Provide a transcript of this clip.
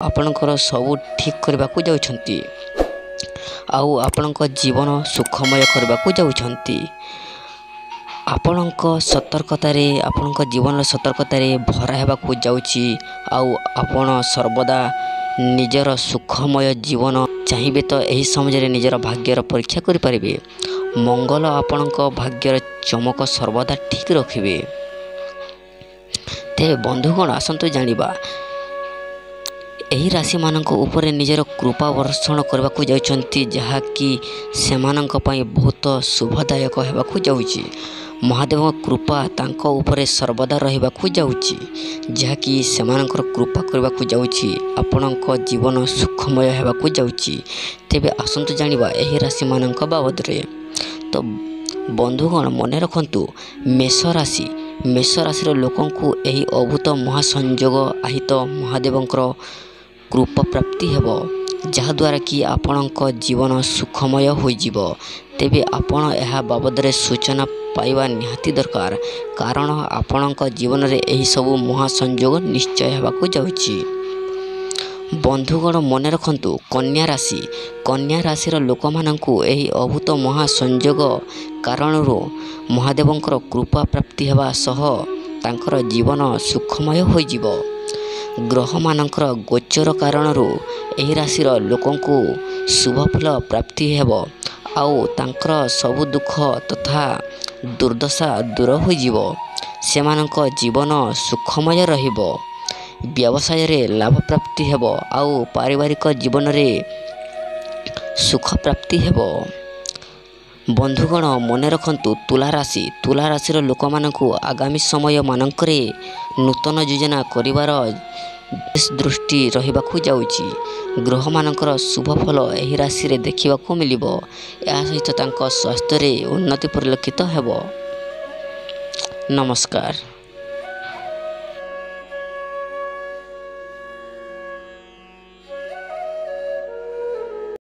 ଆପଣଙ୍କର ସବୁ ଠିକ୍ କରିବାକୁ ଯାଉଛନ୍ତି ଆଉ ଆପଣଙ୍କ ଜୀବନ ସୁଖମୟ କରିବାକୁ ଯାଉଛନ୍ତି। ଆପଣଙ୍କ ଜୀବନର ସତର୍କତାରେ ଭରା ହେବାକୁ ଯାଉଛି ଆଉ ଆପଣ ସର୍ବଦା ନିଜର ସୁଖମୟ ଜୀବନ ଚାହିଁବେ ତ ଏହି ସମୟରେ ନିଜର ଭାଗ୍ୟର ପରୀକ୍ଷା କରିପାରିବେ। ମଙ୍ଗଳ ଆପଣଙ୍କ ଭାଗ୍ୟର ଚମକ ସର୍ବଦା ଠିକ୍ ରଖିବେ। ତେବେ ବନ୍ଧୁଗଣ, ଆସନ୍ତୁ ଜାଣିବା ଏହି ରାଶିମାନଙ୍କ ଉପରେ ନିଜର କୃପା ବର୍ଷଣ କରିବାକୁ ଯାଉଛନ୍ତି, ଯାହାକି ସେମାନଙ୍କ ପାଇଁ ବହୁତ ଶୁଭଦାୟକ ହେବାକୁ ଯାଉଛି। ମହାଦେବଙ୍କ କୃପା ତାଙ୍କ ଉପରେ ସର୍ବଦା ରହିବାକୁ ଯାଉଛି, ଯାହାକି ସେମାନଙ୍କର କୃପା କରିବାକୁ ଯାଉଛି। ଆପଣଙ୍କ ଜୀବନ ସୁଖମୟ ହେବାକୁ ଯାଉଛି। ତେବେ ଆସନ୍ତୁ ଜାଣିବା ଏହି ରାଶିମାନଙ୍କ ବାବଦରେ। ତ ବନ୍ଧୁଗଣ, ମନେ ରଖନ୍ତୁ, ମେଷ ରାଶିର ଲୋକଙ୍କୁ ଏହି ଅଦ୍ଭୁତ ମହାସଂଯୋଗ ଆହିତ ମହାଦେବଙ୍କର କୃପା ପ୍ରାପ୍ତି ହେବ, ଯାହାଦ୍ୱାରା କି ଆପଣଙ୍କ ଜୀବନ ସୁଖମୟ ହୋଇଯିବ। ତେବେ ଆପଣ ଏହା ବାବଦରେ ସୂଚନା ପାଇବା ନିହାତି ଦରକାର, କାରଣ ଆପଣଙ୍କ ଜୀବନରେ ଏହିସବୁ ମହାସଂଯୋଗ ନିଶ୍ଚୟ ହେବାକୁ ଯାଉଛି। ବନ୍ଧୁଗଣ, ମନେ ରଖନ୍ତୁ, କନ୍ୟା ରାଶିର ଲୋକମାନଙ୍କୁ ଏହି ଅଦ୍ଭୁତ ମହାସଂଯୋଗ କାରଣରୁ ମହାଦେବଙ୍କର କୃପା ପ୍ରାପ୍ତି ହେବା ସହ ତାଙ୍କର ଜୀବନ ସୁଖମୟ ହୋଇଯିବ। ଗ୍ରହମାନଙ୍କର ଗୋଚର କାରଣରୁ ଏହି ରାଶିର ଲୋକଙ୍କୁ ଶୁଭଫଳ ପ୍ରାପ୍ତି ହେବ ଆଉ ତାଙ୍କର ସବୁ ଦୁଃଖ ତଥା ଦୁର୍ଦ୍ଦଶା ଦୂର ହୋଇଯିବ। ସେମାନଙ୍କ ଜୀବନ ସୁଖମୟ ରହିବ। ବ୍ୟବସାୟରେ ଲାଭ ପ୍ରାପ୍ତି ହେବ ଆଉ ପାରିବାରିକ ଜୀବନରେ ସୁଖ ପ୍ରାପ୍ତି ହେବ। ବନ୍ଧୁଗଣ, ମନେ ରଖନ୍ତୁ, ତୁଲା ରାଶିର ଲୋକମାନଙ୍କୁ ଆଗାମୀ ସମୟମାନଙ୍କରେ ନୂତନ ଯୋଜନା କରିବାର ବେଶ ଦୃଷ୍ଟି ରହିବାକୁ ଯାଉଛି। ଗ୍ରହମାନଙ୍କର ଶୁଭଫଳ ଏହି ରାଶିରେ ଦେଖିବାକୁ ମିଳିବ। ଏହା ସହିତ ତାଙ୍କ ସ୍ୱାସ୍ଥ୍ୟରେ ଉନ୍ନତି ପରିଲକ୍ଷିତ ହେବ। ନମସ୍କାର।